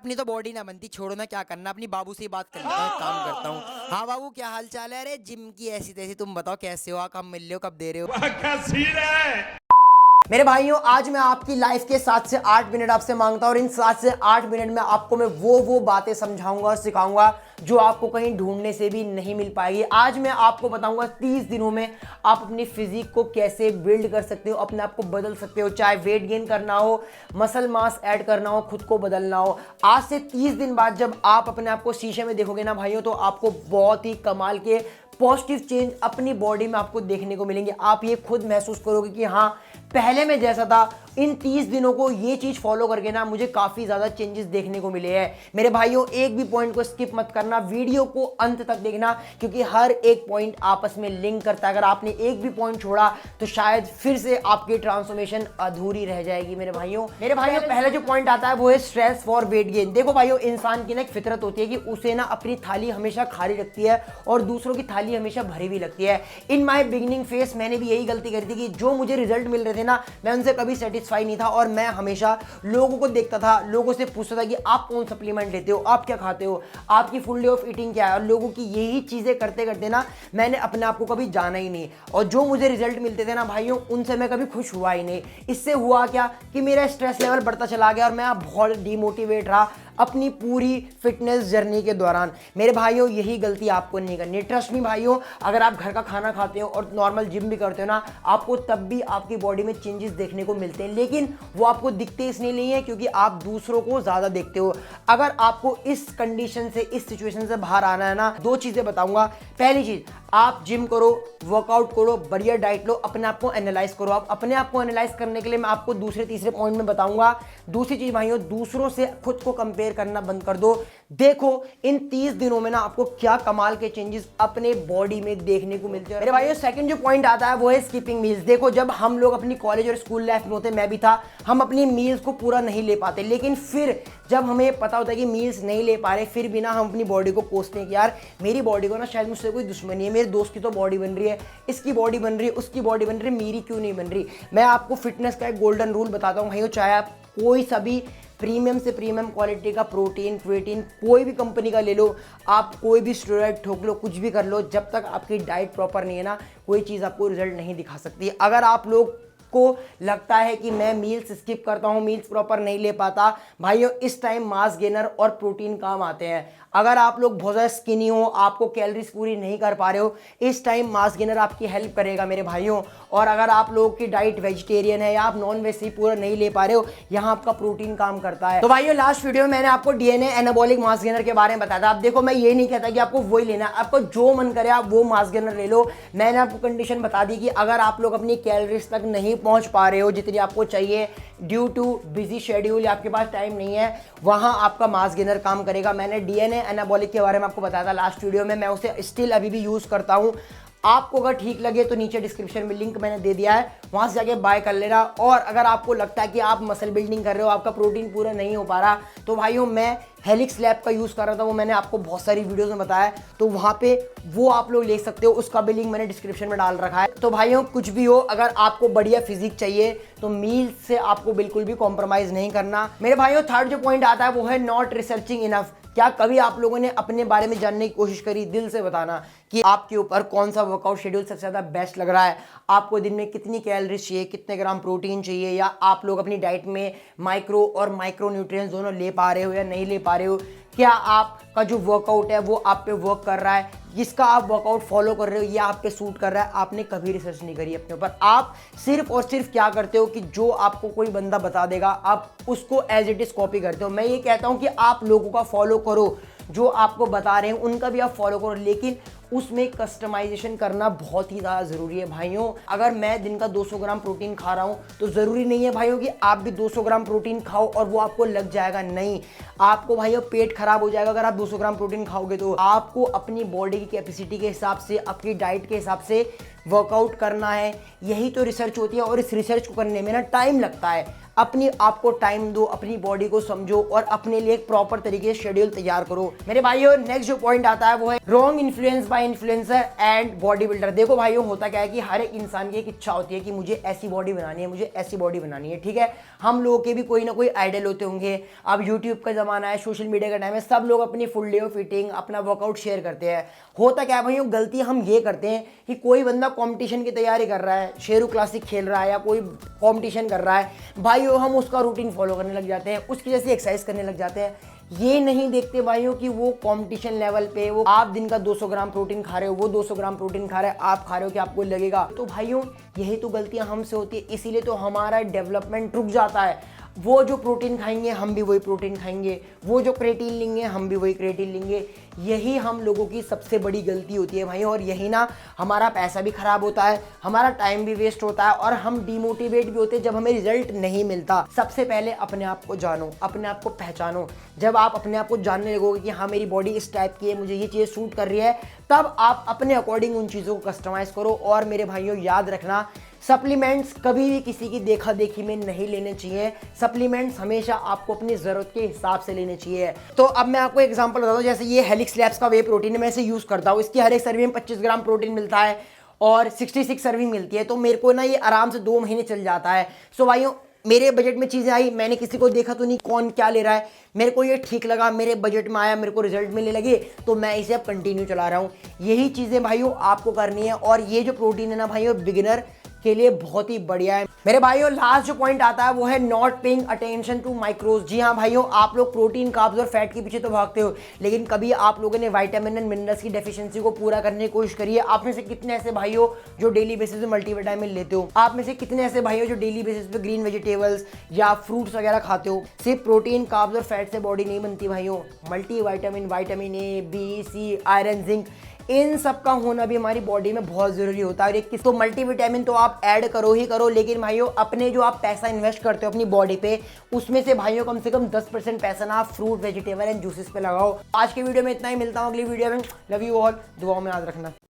अपनी तो बॉडी ना बनती, छोड़ो ना, क्या करना, अपनी बाबू से ही बात कर लेता हूँ, एक काम करता हूँ। हाँ बाबू, क्या हाल चाल है? अरे जिम की ऐसी तैसी, तुम बताओ कैसे हो? कब मिल रहे हो, कब दे रहे हो? मेरे भाइयों, आज मैं आपकी लाइफ के 7 से 8 मिनट आपसे मांगता हूँ और इन 7 से 8 मिनट में आपको मैं वो बातें समझाऊंगा और सिखाऊंगा जो आपको कहीं ढूंढने से भी नहीं मिल पाएगी। आज मैं आपको बताऊंगा 30 दिनों में आप अपनी फिजिक को कैसे बिल्ड कर सकते हो, अपने आप को बदल सकते हो, चाहे वेट गेन करना हो, मसल मास ऐड करना हो, खुद को बदलना हो। आज से 30 दिन बाद जब आप अपने आप को शीशे में देखोगे ना भाइयों, तो आपको बहुत ही कमाल के पॉजिटिव चेंज अपनी बॉडी में आपको देखने को मिलेंगे। आप ये खुद महसूस करोगे कि हाँ, पहले में जैसा था, इन 30 दिनों को ये चीज फॉलो करके ना मुझे काफी ज्यादा चेंजेस देखने को मिले हैं। मेरे भाइयों, एक भी पॉइंट को स्किप मत करना, वीडियो को अंत तक देखना, क्योंकि हर एक पॉइंट आपस में लिंक करता है। अगर आपने एक भी पॉइंट छोड़ा तो शायद फिर से आपकी ट्रांसफॉर्मेशन अधूरी रह जाएगी। मेरे भाइयों, पहला जो पॉइंट आता है वो है स्ट्रेस फॉर वेट गेन। देखो भाइयों, इंसान की ना एक फितरत होती है कि उसे ना अपनी थाली हमेशा खाली रखती है और दूसरों की थाली हमेशा भरी हुई लगती है। इन माई बिगिनिंग फेस मैंने भी यही गलती करी थी कि जो मुझे रिजल्ट मिल रहे थे ना, मैं उनसे कभी सेटिस्फाई नहीं था और मैं हमेशा लोगों को देखता था, लोगों से पूछता था कि आप कौन सप्लीमेंट लेते हो, आप क्या खाते हो, आपकी फुल डे ऑफ ईटिंग क्या है। और लोगों की यही चीजें करते करते ना मैंने अपने आप को कभी जाना ही नहीं, और जो मुझे रिजल्ट मिलते थे ना भाइयों, उनसे मैं कभी खुश हुआ ही नहीं। इससे हुआ क्या कि मेरा स्ट्रेस लेवल बढ़ता चला गया और मैं बहुत डिमोटिवेट रहा अपनी पूरी फिटनेस जर्नी के दौरान। मेरे भाइयों, यही गलती आपको नहीं करनी। ट्रस्ट मी भाइयों, अगर आप घर का खाना खाते हो और नॉर्मल जिम भी करते हो ना, आपको तब भी आपकी बॉडी में चेंजेस देखने को मिलते हैं, लेकिन वो आपको दिखते इसलिए नहीं है क्योंकि आप दूसरों को ज्यादा देखते हो। अगर आपको इस कंडीशन से, इस सिचुएशन से बाहर आना है ना, दो चीजें बताऊंगा। पहली चीज, आप जिम करो, वर्कआउट करो, बढ़िया डाइट लो, अपने आप को एनालाइज करो। आप अपने आप को एनालाइज करने के लिए मैं आपको दूसरे तीसरे पॉइंट में बताऊंगा। दूसरी चीज भाइयों, दूसरों से खुद को कंपेयर करना बंद कर दो। देखो इन 30 दिनों में ना आपको क्या कमाल के चेंजेस अपने बॉडी में देखने को मिलते हैं। मेरे भाइयों, सेकंड जो पॉइंट आता है वो है स्किपिंग मील्स। देखो, जब हम लोग अपनी कॉलेज और स्कूल लाइफ में होते, मैं भी था, हम अपनी मील्स को पूरा नहीं ले पाते, लेकिन फिर जब हमें पता होता है कि मील्स नहीं ले पा रहे, फिर भी ना हम अपनी बॉडी को कोसते हैं कि यार मेरी बॉडी को ना शायद मुझसे कोई दुश्मनी है, मेरे दोस्त की तो बॉडी बन रही है, इसकी बॉडी बन रही है, उसकी बॉडी बन रही है, मेरी क्यों नहीं बन रही। मैं आपको फिटनेस का एक गोल्डन रूल बताता हूँ भाइयों, चाहे आप कोई सा भी प्रीमियम से प्रीमियम क्वालिटी का प्रोटीन, क्रिएटिन, कोई भी कंपनी का ले लो, आप कोई भी स्टेरॉइड ठोक लो, कुछ भी कर लो, जब तक आपकी डाइट प्रॉपर नहीं है ना, कोई चीज़ आपको रिजल्ट नहीं दिखा सकती। अगर आप लोग को लगता है कि मैं मील्स स्किप करता हूं, मील्स प्रॉपर नहीं ले पाता, भाइयों इस टाइम मास गेनर और प्रोटीन काम आते हैं। अगर आप लोग बहुत ज़्यादा स्किनी हो, आपको कैलोरीज पूरी नहीं कर पा रहे हो, इस टाइम मास गेनर आपकी हेल्प करेगा मेरे भाइयों। और अगर आप लोगों की डाइट वेजिटेरियन है या आप नॉन वेज से पूरा नहीं ले पा रहे हो, यहाँ आपका प्रोटीन काम करता है। तो भाइयों, लास्ट वीडियो में मैंने आपको डीएनए एनाबॉलिक मास गेनर के बारे में बताया था। अब देखो, मैं ये नहीं कहता कि आपको वही लेना, आपको जो मन करे आप वो मास गेनर ले लो। मैंने आपको कंडीशन बता दी कि अगर आप लोग अपनी कैलोरीज तक नहीं पहुंच पा रहे हो जितनी आपको चाहिए, ड्यू टू बिजी शेड्यूल या आपके पास टाइम नहीं है, वहां आपका मास गेनर काम करेगा। मैंने डीएनए एनाबॉलिक के बारे में आपको बताया था लास्ट वीडियो में, मैं उसे स्टिल अभी भी यूज करता हूं। आपको अगर ठीक लगे तो नीचे डिस्क्रिप्शन में लिंक मैंने दे दिया है, वहां से जाके बाय कर लेना। और अगर आपको लगता है कि आप मसल बिल्डिंग कर रहे हो, आपका प्रोटीन पूरा नहीं हो पा रहा, तो भाइयों मैं हेलिक्स लैब का यूज कर रहा था, वो मैंने आपको बहुत सारी वीडियोस में बताया, तो वहां पे वो आप लोग ले सकते हो, उसका भी लिंक मैंने डिस्क्रिप्शन में डाल रखा है। तो भाइयों, कुछ भी हो, अगर आपको बढ़िया फिजिक चाहिए तो मील से आपको बिल्कुल भी कॉम्प्रोमाइज नहीं करना। मेरे भाइयों, थर्ड जो पॉइंट आता है वो है नॉट रिसर्चिंग इनफ। क्या कभी आप लोगों ने अपने बारे में जानने की कोशिश करी? दिल से बताना कि आपके ऊपर कौन सा वर्कआउट शेड्यूल सबसे ज़्यादा बेस्ट लग रहा है, आपको दिन में कितनी कैलोरीज चाहिए, कितने ग्राम प्रोटीन चाहिए, या आप लोग अपनी डाइट में माइक्रो और माइक्रो न्यूट्रिएंट्स दोनों ले पा रहे हो या नहीं ले पा रहे हो। क्या आपका जो वर्कआउट है वो आप पे वर्क कर रहा है, जिसका आप वर्कआउट फॉलो कर रहे हो ये आप पे सूट कर रहा है। आपने कभी रिसर्च नहीं करी अपने ऊपर, आप सिर्फ और सिर्फ क्या करते हो कि जो आपको कोई बंदा बता देगा आप उसको एज इट इज कॉपी करते हो। मैं ये कहता हूं कि आप लोगों का फॉलो करो, जो आपको बता रहे हैं उनका भी आप फॉलो करो, लेकिन उसमें कस्टमाइजेशन करना बहुत ही ज़्यादा ज़रूरी है भाइयों। अगर मैं दिन का 200 ग्राम प्रोटीन खा रहा हूं तो ज़रूरी नहीं है भाइयों कि आप भी 200 ग्राम प्रोटीन खाओ और वो आपको लग जाएगा, नहीं। आपको भाइयों पेट खराब हो जाएगा अगर आप 200 ग्राम प्रोटीन खाओगे। तो आपको अपनी बॉडी की कैपेसिटी के हिसाब से, अपनी डाइट के हिसाब से वर्कआउट करना है। यही तो रिसर्च होती है और इस रिसर्च को करने में ना टाइम लगता है। अपनी आपको टाइम दो, अपनी बॉडी को समझो और अपने लिए एक प्रॉपर तरीके से शेड्यूल तैयार करो। मेरे भाइयों, नेक्स्ट जो पॉइंट आता है वो है wrong influence by influencer and body builder. देखो भाइयों, होता क्या है कि हर एक इंसान की एक इच्छा होती है कि मुझे ऐसी बॉडी बनानी है, मुझे ऐसी बॉडी बनानी है, ठीक है। हम लोगों के भी कोई ना कोई आइडल होते होंगे। अब यूट्यूब का ज़माना है, सोशल मीडिया का टाइम है, सब लोग अपनी फुल डे ऑफ ईटिंग, अपना वर्कआउट शेयर करते हैं। होता क्या है भाइयों, गलती हम ये करते हैं कि कोई बंदा कंपटीशन की तैयारी कर रहा है, शेरू क्लासिक खेल रहा है या कोई कंपटीशन कर रहा है, भाइयों हम उसका रूटीन फॉलो करने लग जाते हैं, उसकी जैसी एक्सरसाइज करने लग जाते हैं। ये नहीं देखते भाइयों कि वो कंपटीशन लेवल पे, वो आप दिन का 200 ग्राम प्रोटीन खा रहे हो, वो 200 ग्राम प्रोटीन खा रहा है, आप खा रहे हो कि आपको लगेगा। तो भाइयों यही तो गलतियां हमसे होती है, इसीलिए तो हमारा डेवलपमेंट रुक जाता है। वो जो प्रोटीन खाएंगे हम भी वही प्रोटीन खाएंगे, वो जो क्रेटीन लेंगे हम भी वही क्रेटीन लेंगे। यही हम लोगों की सबसे बड़ी गलती होती है भाई, और यही ना हमारा पैसा भी खराब होता है, हमारा टाइम भी वेस्ट होता है, और हम डिमोटिवेट भी होते हैं जब हमें रिजल्ट नहीं मिलता। सबसे पहले अपने आप को जानो, अपने आप को पहचानो। जब आप अपने आप को जानने लगोगे कि हाँ मेरी बॉडी इस टाइप की है, मुझे ये चीज़ सूट कर रही है, तब आप अपने अकॉर्डिंग उन चीज़ों को कस्टमाइज़ करो। और मेरे भाइयों याद रखना, सप्लीमेंट्स कभी भी किसी की देखा देखी में नहीं लेने चाहिए। सप्लीमेंट्स हमेशा आपको अपनी ज़रूरत के हिसाब से लेने चाहिए। तो अब मैं आपको एग्जांपल बताता हूँ, जैसे ये हेलिक्स लैब्स का वे प्रोटीन है, मैं इसे यूज़ करता हूँ। इसकी हर एक सर्विंग में 25 ग्राम प्रोटीन मिलता है और 66 सर्विंग मिलती है, तो मेरे को ना ये आराम से 2 महीने चल जाता है। सो भाइयों मेरे बजट में चीज़ें आई, मैंने किसी को देखा तो नहीं कौन क्या ले रहा है, मेरे को ये ठीक लगा, मेरे बजट में आया, मेरे को रिजल्ट मिलने लगे, तो मैं इसे अब कंटिन्यू चला रहा हूँ। यही चीज़ें भाइयों आपको करनी है। और ये जो प्रोटीन है ना भाइयों, बिगिनर के लिए बहुत ही बढ़िया है। मेरे भाइयों लास्ट जो पॉइंट आता है वो है not paying attention to micros. जी हाँ भाइयों, आप लोग प्रोटीन, कार्ब्स और फैट के पीछे तो भागते हो, लेकिन कभी आप लोगों ने विटामिन एंड मिनरल्स की डेफिशिएंसी को पूरा करने की कोशिश करी है? आप में से कितने ऐसे भाई हो जो डेली बेसिस पे मल्टीविटामिन लेते हो? आप में से कितने ऐसे भाई हो जो डेली बेसिस पे ग्रीन वेजिटेबल्स या फ्रूट्स वगैरह खाते हो? सिर्फ प्रोटीन, कार्ब्स और फैट से बॉडी नहीं बनती भाइयों, multi vitamin, vitamin A, B, C, iron, zinc, इन सब का होना भी हमारी बॉडी में बहुत जरूरी होता है। एक तो मल्टीविटामिन तो आप ऐड करो ही करो, लेकिन भाइयों अपने जो आप पैसा इन्वेस्ट करते हो अपनी बॉडी पे, उसमें से भाइयों कम से कम 10% पैसा ना आप फ्रूट, वेजिटेबल एंड जूसेस पे लगाओ। आज के वीडियो में इतना ही, मिलता हूँ अगली वीडियो में। लव यू ऑल, दुआओं में याद रखना।